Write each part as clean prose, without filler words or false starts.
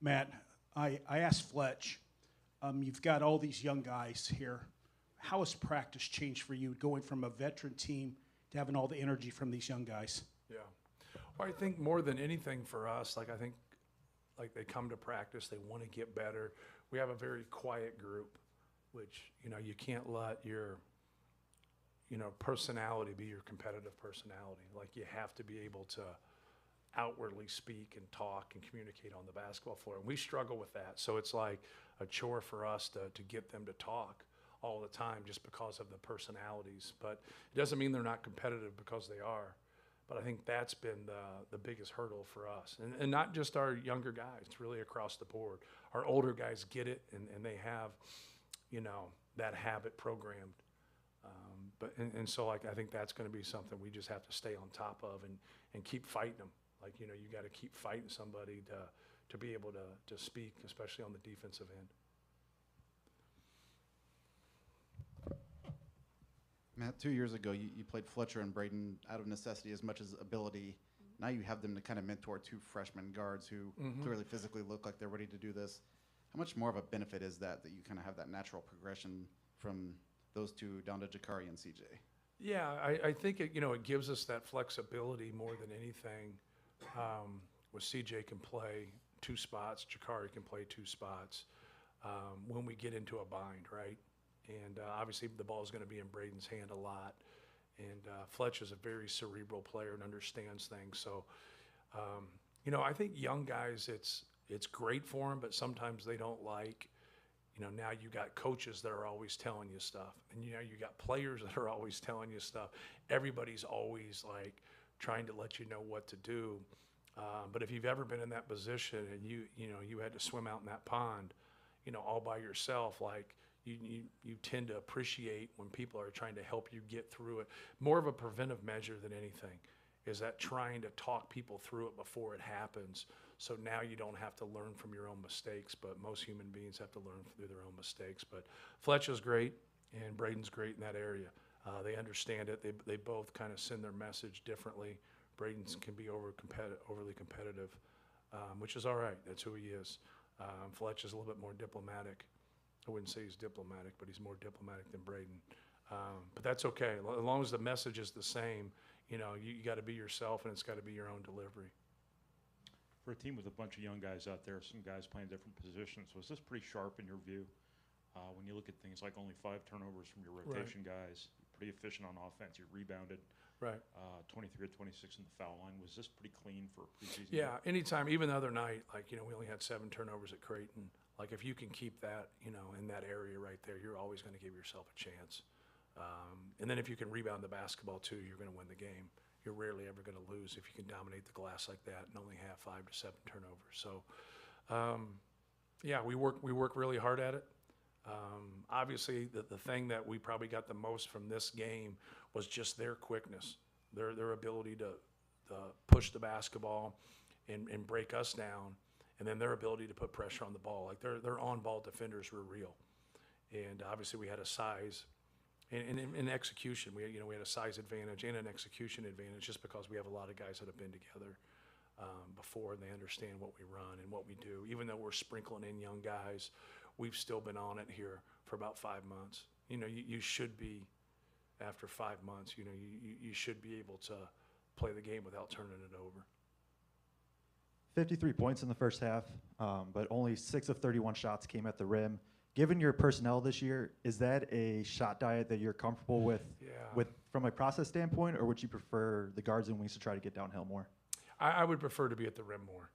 Matt, I asked Fletch, you've got all these young guys here. How has practice changed for you going from a veteran team to having all the energy from these young guys? Yeah. Well, I think more than anything for us, I think they come to practice, they want to get better. We have a very quiet group, which, you can't let your, personality be your competitive personality. Like, you have to be able to outwardly speak and talk and communicate on the basketball floor. And we struggle with that. So it's like a chore for us to get them to talk all the time just because of the personalities. But it doesn't mean they're not competitive, because they are. But I think that's been the biggest hurdle for us. And not just our younger guys, it's really across the board. Our older guys get it, and they have, that habit programmed. So I think that's going to be something we just have to stay on top of and keep fighting them. Like, you got to keep fighting somebody to be able to speak, especially on the defensive end. Matt, 2 years ago, you played Fletcher and Braden out of necessity as much as ability. Now you have them to kind of mentor two freshman guards who clearly physically look like they're ready to do this. How much more of a benefit is that you kind of have that natural progression from those two down to Jakari and CJ? Yeah, I think it gives us that flexibility more than anything. With CJ can play two spots, Jakari can play two spots when we get into a bind, right? And obviously the ball is going to be in Braden's hand a lot. And Fletch is a very cerebral player and understands things. So, I think young guys, it's great for them, but sometimes they don't like, now you got coaches that are always telling you stuff. And, you got players that are always telling you stuff. Everybody's always like trying to let you know what to do. But if you've ever been in that position and you had to swim out in that pond, all by yourself, like you tend to appreciate when people are trying to help you get through it. More of a preventive measure than anything is that trying to talk people through it before it happens. So now you don't have to learn from your own mistakes, but most human beings have to learn through their own mistakes. But Fletch is great and Braden's great in that area. They understand it. They both kind of send their message differently. Braden's can be overly competitive, which is all right. That's who he is. Fletch is a little bit more diplomatic. I wouldn't say he's diplomatic, but he's more diplomatic than Braden. But that's okay. As long as the message is the same, you got to be yourself, and it's got to be your own delivery. For a team with a bunch of young guys out there, some guys playing different positions, was this pretty sharp in your view? When you look at things like only 5 turnovers from your rotation guys, pretty efficient on offense, you rebounded. Right. 23 of 26 in the foul line. Was this pretty clean for a preseason? Yeah, anytime. Even the other night, we only had 7 turnovers at Creighton. Like, if you can keep that, in that area right there, you're always going to give yourself a chance. And then if you can rebound the basketball too, you're going to win the game. You're rarely ever going to lose if you can dominate the glass like that and only have 5 to 7 turnovers. So, we work really hard at it. Obviously, the thing that we probably got the most from this game was just their quickness, their ability to push the basketball and break us down, and then their ability to put pressure on the ball. Like, their on-ball defenders were real. And obviously we had a size and in execution. We had a size advantage and an execution advantage just because we have a lot of guys that have been together before, and they understand what we run and what we do. Even though we're sprinkling in young guys, we've still been on it here for about 5 months. You should be, after 5 months, you should be able to play the game without turning it over. 53 points in the first half, but only 6 of 31 shots came at the rim. Given your personnel this year, is that a shot diet that you're comfortable with, from a process standpoint, or would you prefer the guards and wings to try to get downhill more? I would prefer to be at the rim more,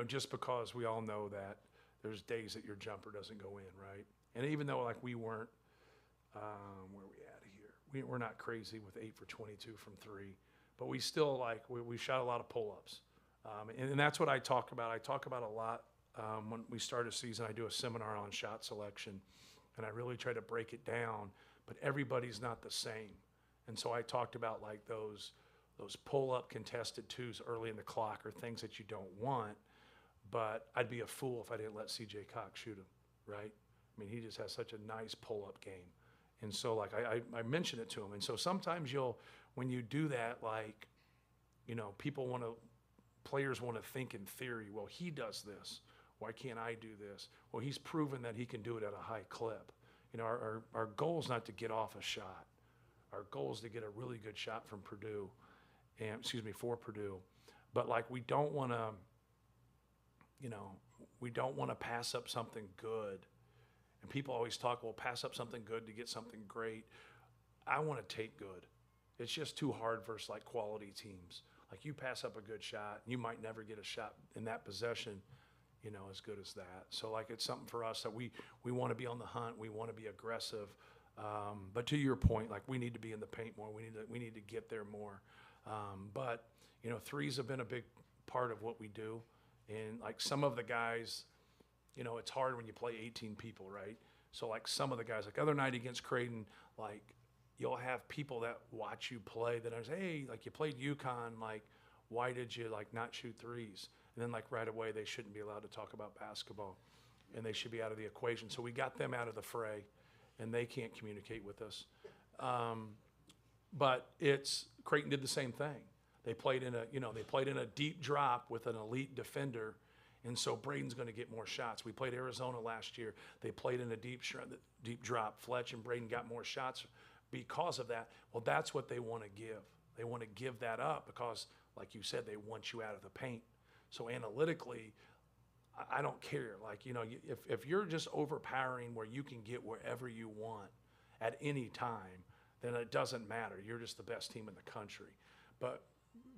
just because we all know that there's days that your jumper doesn't go in, right? And even though, we weren't, where are we at here? We're not crazy with 8 for 22 from 3, but we still, we shot a lot of pull-ups. And that's what I talk about. I talk about a lot when we start a season. I do a seminar on shot selection, and I really try to break it down, but everybody's not the same. And so I talked about those pull-up contested twos early in the clock are things that you don't want, but I'd be a fool if I didn't let CJ Cox shoot him, right? I mean, he just has such a nice pull-up game. And so I mentioned it to him. And so sometimes when you do that, players want to think in theory, well, he does this. Why can't I do this? Well, he's proven that he can do it at a high clip. You know, our goal is not to get off a shot. Our goal is to get a really good shot from Purdue, for Purdue. But like, we don't want to, you know, we don't want to pass up something good. And people always talk, well, pass up something good to get something great. I want to take good. It's just too hard versus like quality teams. Like, you pass up a good shot, you might never get a shot in that possession, you know, as good as that. So like, it's something for us that we want to be on the hunt. We want to be aggressive. But to your point, like, we need to be in the paint more. We need to get there more. But you know, threes have been a big part of what we do. And like, some of the guys, you know, it's hard when you play 18 people, right? So like, some of the guys, like other night against Creighton, like, you'll have people that watch you play that are, hey, like, you played UConn, like, why did you like not shoot threes? And then like, right away, they shouldn't be allowed to talk about basketball, and they should be out of the equation. So we got them out of the fray, and they can't communicate with us. But Creighton did the same thing. They played in a deep drop with an elite defender, and so Braden's going to get more shots. We played Arizona last year. They played in a deep drop. Fletch and Braden got more shots because of that. Well, that's what they want to give. They want to give that up because, like you said, they want you out of the paint. So analytically, I don't care. Like, you know, if you're just overpowering where you can get wherever you want at any time, then it doesn't matter. You're just the best team in the country. But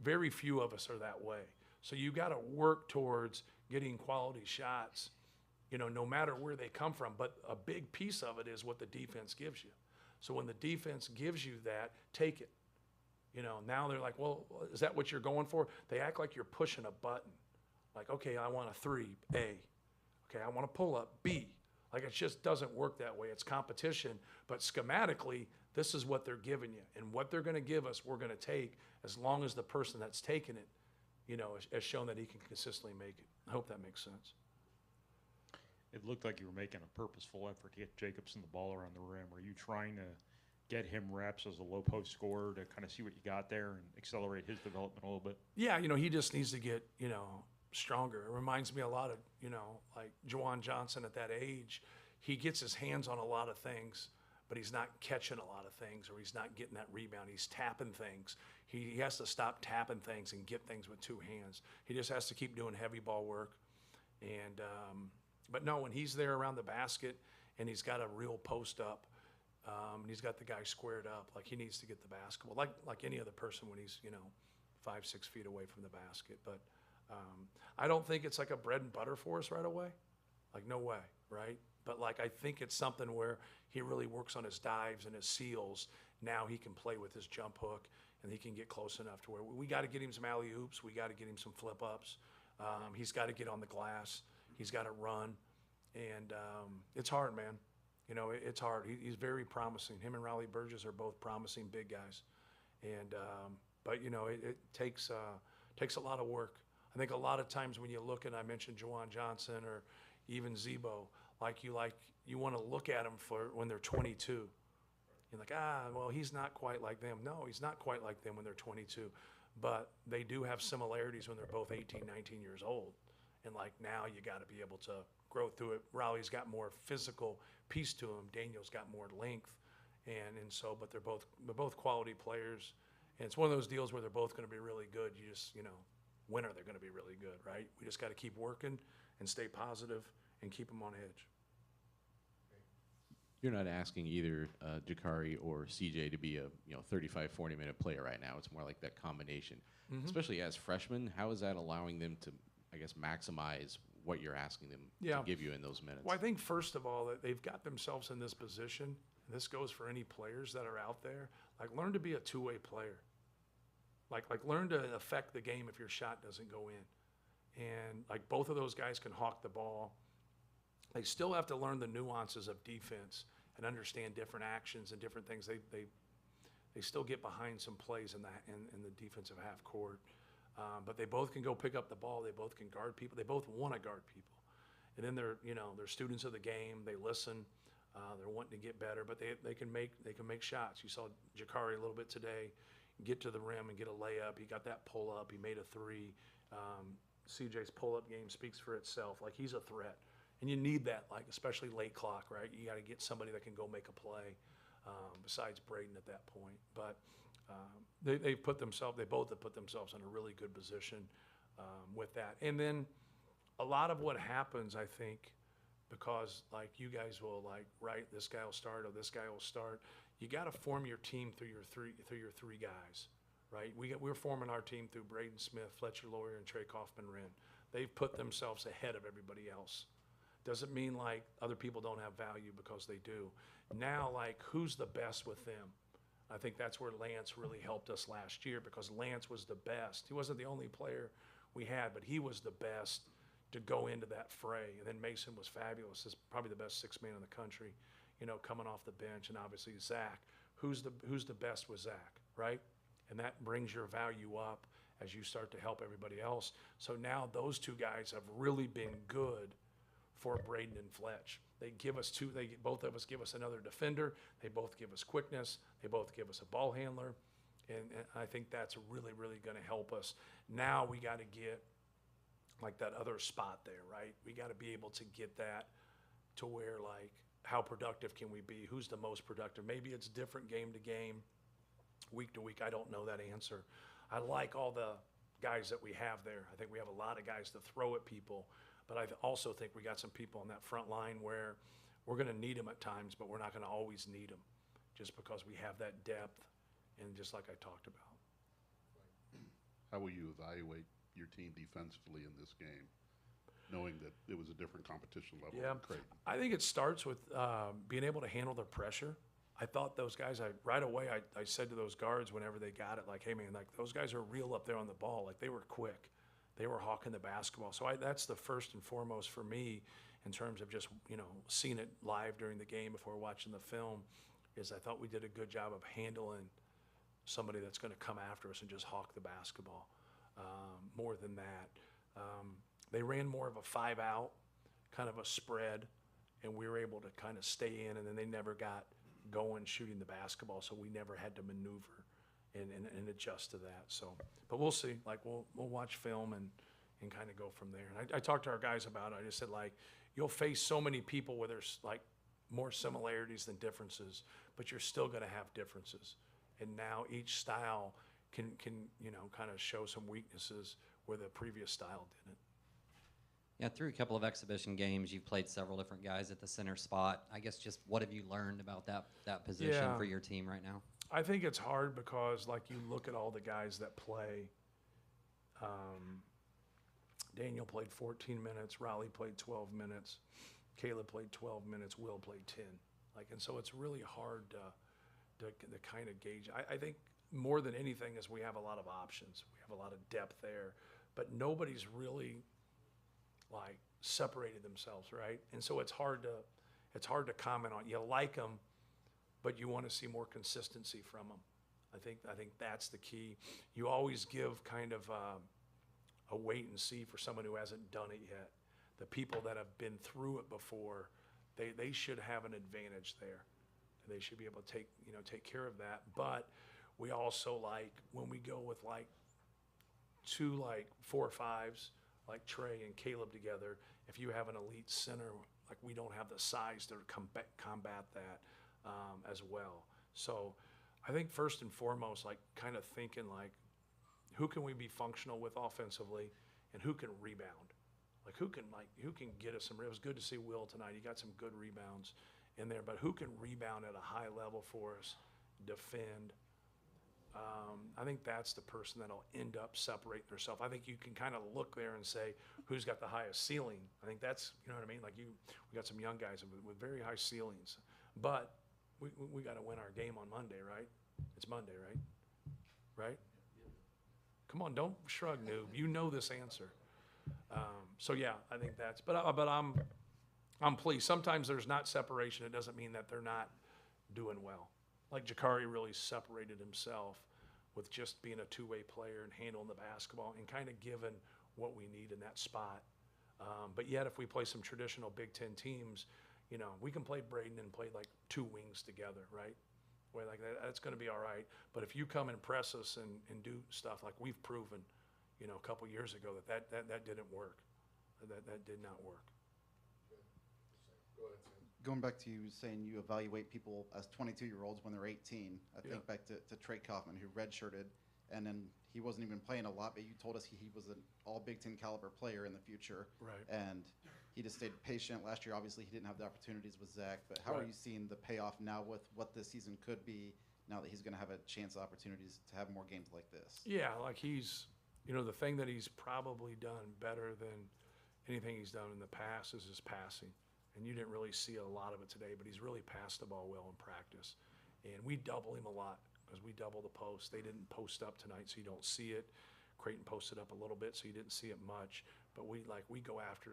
very few of us are that way. So you got to work towards getting quality shots, you know, no matter where they come from. But a big piece of it is what the defense gives you. So when the defense gives you that, take it. You know, now they're like, well, is that what you're going for? They act like you're pushing a button. Like, okay, I want a 3, A. Okay, I want a pull up, B. Like, it just doesn't work that way. It's competition, but schematically, this is what they're giving you. And what they're going to give us, we're going to take, as long as the person that's taking it, you know, has shown that he can consistently make it. I hope that makes sense. It looked like you were making a purposeful effort to get Jacobson the ball around the rim. Were you trying to get him reps as a low post scorer to kind of see what you got there and accelerate his development a little bit? Yeah, you know, he just needs to get, you know, stronger. It reminds me a lot of, you know, like Juwan Johnson at that age. He gets his hands on a lot of things, but he's not catching a lot of things, or he's not getting that rebound. He's tapping things. He has to stop tapping things and get things with 2 hands. He just has to keep doing heavy ball work. And but no, when he's there around the basket and he's got a real post up, and he's got the guy squared up, like, he needs to get the basketball, like any other person when he's, you know, 5-6 feet away from the basket. But I don't think it's like a bread and butter for us right away. Like, no way, right? But like, I think it's something where he really works on his dives and his seals. Now he can play with his jump hook, and he can get close enough to where we got to get him some alley-oops. We got to get him some flip-ups. He's got to get on the glass. He's got to run. And it's hard, man. You know, it's hard. He's very promising. Him and Raleigh Burgess are both promising big guys. And but, you know, it takes a lot of work. I think a lot of times when you look at, I mentioned Juwan Johnson or even Zebo, you want to look at them for when they're 22. You're like, well, he's not quite like them. No, he's not quite like them when they're 22. But they do have similarities when they're both 18, 19 years old. And like, now you got to be able to grow through it. Raleigh's got more physical piece to him. Daniel's got more length. And so, but they're both quality players. And it's one of those deals where they're both going to be really good. You just, you know, when are they going to be really good, right? We just got to keep working and stay positive and keep them on edge. You're not asking either Jakari or CJ to be a 35, 40-minute player right now. It's more like that combination, especially as freshmen. How is that allowing them to, I guess, maximize what you're asking them to give you in those minutes? Well, I think first of all that they've got themselves in this position. And this goes for any players that are out there. Like, learn to be a two-way player. Like learn to affect the game if your shot doesn't go in. And like, both of those guys can hawk the ball. They still have to learn the nuances of defense and understand different actions and different things. They still get behind some plays in the defensive half court, but they both can go pick up the ball. They both can guard people. They both want to guard people, and then they're students of the game. They listen. They're wanting to get better, but they can make shots. You saw Jakari a little bit today, get to the rim and get a layup. He got that pull up. He made a 3. CJ's pull-up game speaks for itself. Like, he's a threat. And you need that, like, especially late clock, right? You got to get somebody that can go make a play besides Braden at that point. But they both have put themselves in a really good position with that. And then a lot of what happens, I think, because like you guys will like, right, this guy will start or this guy will start. You got to form your team through your three guys, right? We're forming our team through Braden Smith, Fletcher Lawyer, and Trey Kaufman-Wren. They've put themselves ahead of everybody else. Doesn't mean like other people don't have value, because they do. Now, like, who's the best with them? I think that's where Lance really helped us last year, because Lance was the best. He wasn't the only player we had, but he was the best to go into that fray. And then Mason was fabulous. He's probably the best sixth man in the country, you know, coming off the bench. And obviously Zach. Who's the best with Zach, right? And that brings your value up as you start to help everybody else. So now those two guys have really been good for Braden and Fletch. They both of us give us another defender. They both give us quickness. They both give us a ball handler. And I think that's really, really going to help us. Now we got to get like that other spot there, right? We got to be able to get that to where, like, how productive can we be? Who's the most productive? Maybe it's different game to game, week to week. I don't know that answer. I like all the guys that we have there. I think we have a lot of guys to throw at people, but I also think we got some people on that front line where we're going to need them at times, but we're not going to always need them, just because we have that depth, and just like I talked about. How will you evaluate your team defensively in this game, knowing that it was a different competition level? Yeah, I think it starts with being able to handle their pressure. I thought those guys, right away I said to those guards whenever they got it, like, hey man, like, those guys are real up there on the ball. Like, they were quick. They were hawking the basketball. So that's the first and foremost for me in terms of just, you know, seeing it live during the game before watching the film, is I thought we did a good job of handling somebody that's going to come after us and just hawk the basketball. More than that, they ran more of a 5-out, kind of a spread, and we were able to kind of stay in, and then they never got going shooting the basketball, so we never had to maneuver and adjust to that. So, but we'll see. Like, we'll watch film and kind of go from there. And I talked to our guys about it. I just said, like, you'll face so many people where there's like more similarities than differences, but you're still going to have differences. And now each style can you know, kind of show some weaknesses where the previous style didn't. Yeah, through a couple of exhibition games, you've played several different guys at the center spot. I guess just what have you learned about that position for your team right now? I think it's hard because, like, you look at all the guys that play. Daniel played 14 minutes. Raleigh played 12 minutes. Caleb played 12 minutes. Will played 10. Like, and so it's really hard to kind of gauge. I think more than anything is we have a lot of options. We have a lot of depth there, but nobody's really like separated themselves, right? And so it's hard to comment on. You like them, but you want to see more consistency from them. I think that's the key. You always give kind of a wait and see for someone who hasn't done it yet. The people that have been through it before, they should have an advantage there. They should be able to take care of that. But we also, like, when we go with like two like 4 or 5s, like Trey and Caleb together, if you have an elite center, like, we don't have the size to combat that as well. So I think first and foremost, like, kind of thinking like, who can we be functional with offensively, and who can rebound? Like, who can get us some. It was good to see Will tonight. He got some good rebounds in there, but who can rebound at a high level for us, defend? I think that's the person that'll end up separating herself. I think you can kind of look there and say, who's got the highest ceiling? I think that's, you know what I mean? Like, we got some young guys with very high ceilings, but we got to win our game on Monday, right? It's Monday, right? Right? Come on, don't shrug, noob. You know this answer. So yeah, I think that's. But I'm pleased. Sometimes there's not separation. It doesn't mean that they're not doing well. Like, Jakari really separated himself with just being a two-way player and handling the basketball and kind of giving what we need in that spot. But yet, if we play some traditional Big Ten teams, you know, we can play Braden and play like 2 wings together, right? Where like that's going to be all right. But if you come and press us and do stuff like we've proven, a couple years ago that didn't work. That did not work. Go ahead, Sam. Going back to you saying you evaluate people as 22-year-olds when they're 18, I think back to Trey Cauley, who redshirted, and then he wasn't even playing a lot, but you told us he was an all Big Ten caliber player in the future. Right. And he just stayed patient. Last year, obviously, he didn't have the opportunities with Zach, but how are Right. you seeing the payoff now with what this season could be now that he's going to have a chance of opportunities to have more games like this? Yeah, like he's, the thing that he's probably done better than anything he's done in the past is his passing. And you didn't really see a lot of it today, but he's really passed the ball well in practice. And we double him a lot because we double the post. They didn't post up tonight, so you don't see it. Creighton posted up a little bit, so you didn't see it much. But we go after,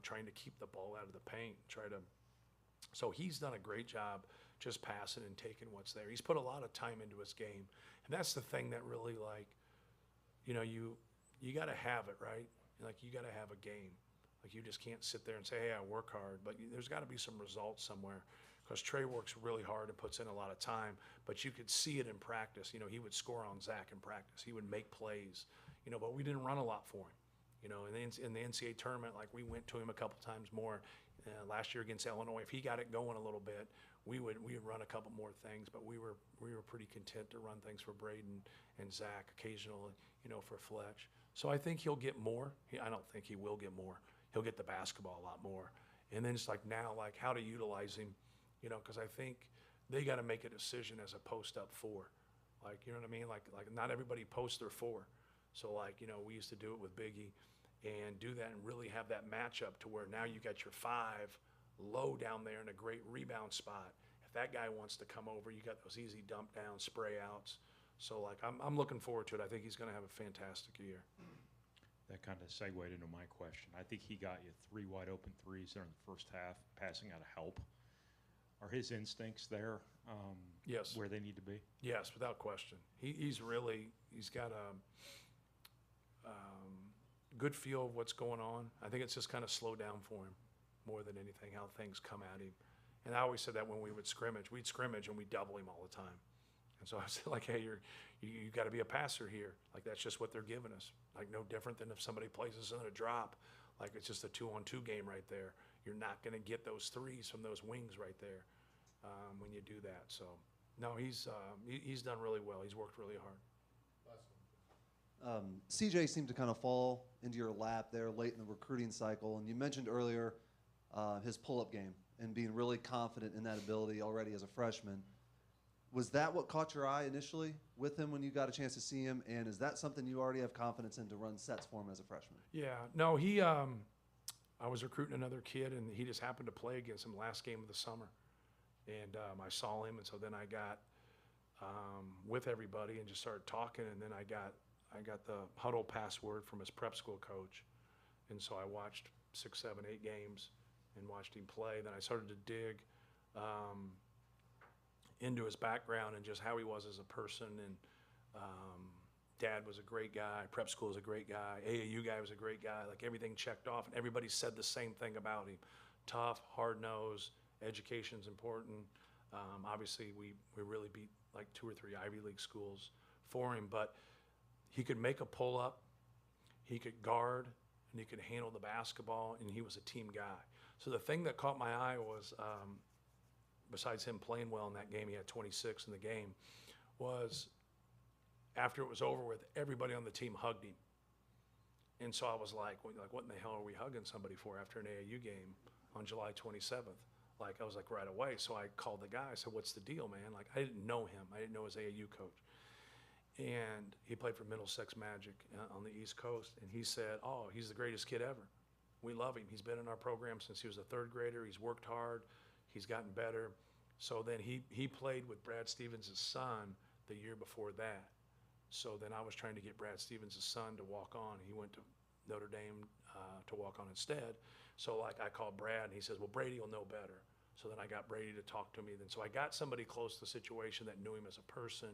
trying to keep the ball out of the paint, so he's done a great job just passing and taking what's there. He's put a lot of time into his game. And that's the thing that really, you got to have it, right? You got to have a game. You just can't sit there and say, hey, I work hard. But there's got to be some results somewhere because Trey works really hard and puts in a lot of time. But you could see it in practice. He would score on Zach in practice. He would make plays, but we didn't run a lot for him. In the NCAA tournament, we went to him a couple times more. Last year against Illinois, if he got it going a little bit, we would run a couple more things. But we were pretty content to run things for Braden and Zach occasionally, for Fletch. So I think he'll get more. I don't think he will get more. He'll get the basketball a lot more. And then it's now, how to utilize him, because I think they got to make a decision as a post-up four. You know what I mean? Not everybody posts their four. So, we used to do it with Biggie and do that and really have that matchup to where now you got your five low down there in a great rebound spot. If that guy wants to come over, you got those easy dump down, spray outs. So, I'm looking forward to it. I think he's going to have a fantastic year. That kind of segued into my question. I think he got you 3 wide open threes there in the first half, passing out of help. Are his instincts there? Yes. Where they need to be? Yes, without question. He's got a good feel of what's going on. I think it's just kind of slowed down for him more than anything, how things come at him. And I always said that when we would scrimmage. We'd scrimmage and we'd double him all the time. And so I said, hey, you got to be a passer here. That's just what they're giving us. No different than if somebody plays us in a drop. It's just a 2-on-2 game right there. You're not going to get those threes from those wings right there when you do that. So, no, he's done really well. He's worked really hard. CJ seemed to kind of fall into your lap there late in the recruiting cycle. And you mentioned earlier his pull-up game and being really confident in that ability already as a freshman. Was that what caught your eye initially with him when you got a chance to see him? And is that something you already have confidence in to run sets for him as a freshman? Yeah. No, I was recruiting another kid, and he just happened to play against him last game of the summer. And I saw him, and so then I got with everybody and just started talking, and then I got the huddle password from his prep school coach. And so I watched 6, 7, 8 games and watched him play. Then I started to dig into his background and just how he was as a person. And dad was a great guy. Prep school was a great guy. AAU guy was a great guy. Everything checked off, and everybody said the same thing about him. Tough, hard-nosed, education's important. Obviously, we really beat 2 or 3 Ivy League schools for him, but he could make a pull-up, he could guard, and he could handle the basketball, and he was a team guy. So the thing that caught my eye was, besides him playing well in that game, he had 26 in the game, was after it was over with, everybody on the team hugged him. And so I was like, what in the hell are we hugging somebody for after an AAU game on July 27th? I was right away. So I called the guy. I said, what's the deal, man? I didn't know him. I didn't know his AAU coach. And he played for Middlesex Magic on the East Coast. And he said, oh, he's the greatest kid ever. We love him. He's been in our program since he was a 3rd grader. He's worked hard. He's gotten better. So then he played with Brad Stevens' son the year before that. So then I was trying to get Brad Stevens' son to walk on. He went to Notre Dame to walk on instead. So I called Brad, and he says, well, Brady will know better. So then I got Brady to talk to me. Then so I got somebody close to the situation that knew him as a person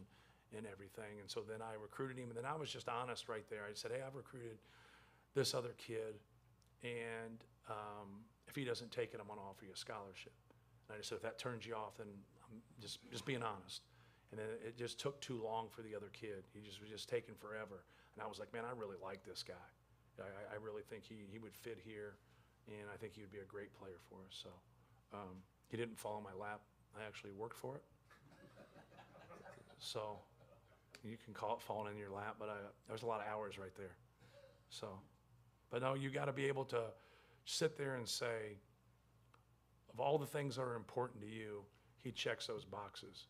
and everything. And so then I recruited him, and then I was just honest right there. I said, hey, I've recruited this other kid, and if he doesn't take it, I'm going to offer you a scholarship. And I just said, if that turns you off, then I'm just being honest. And then it just took too long for the other kid. He just was just taking forever. And I was like, man, I really like this guy. I really think he would fit here, and I think he would be a great player for us. So he didn't fall in my lap. I actually worked for it. So you can call it falling in your lap, but there's a lot of hours right there. So, but no, you got to be able to sit there and say, of all the things that are important to you, he checks those boxes.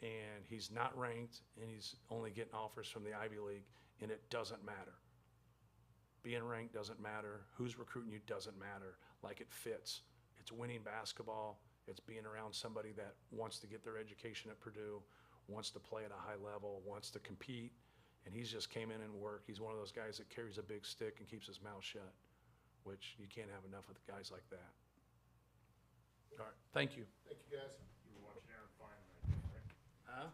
And he's not ranked, and he's only getting offers from the Ivy League, and it doesn't matter. Being ranked doesn't matter. Who's recruiting you doesn't matter. Like, it fits. It's winning basketball. It's being around somebody that wants to get their education at Purdue, wants to play at a high level, wants to compete, and he's just came in and worked. He's one of those guys that carries a big stick and keeps his mouth shut, which you can't have enough of guys like that. All right, thank you. Thank you, guys. You were watching Aaron Fine tonight, right? Huh?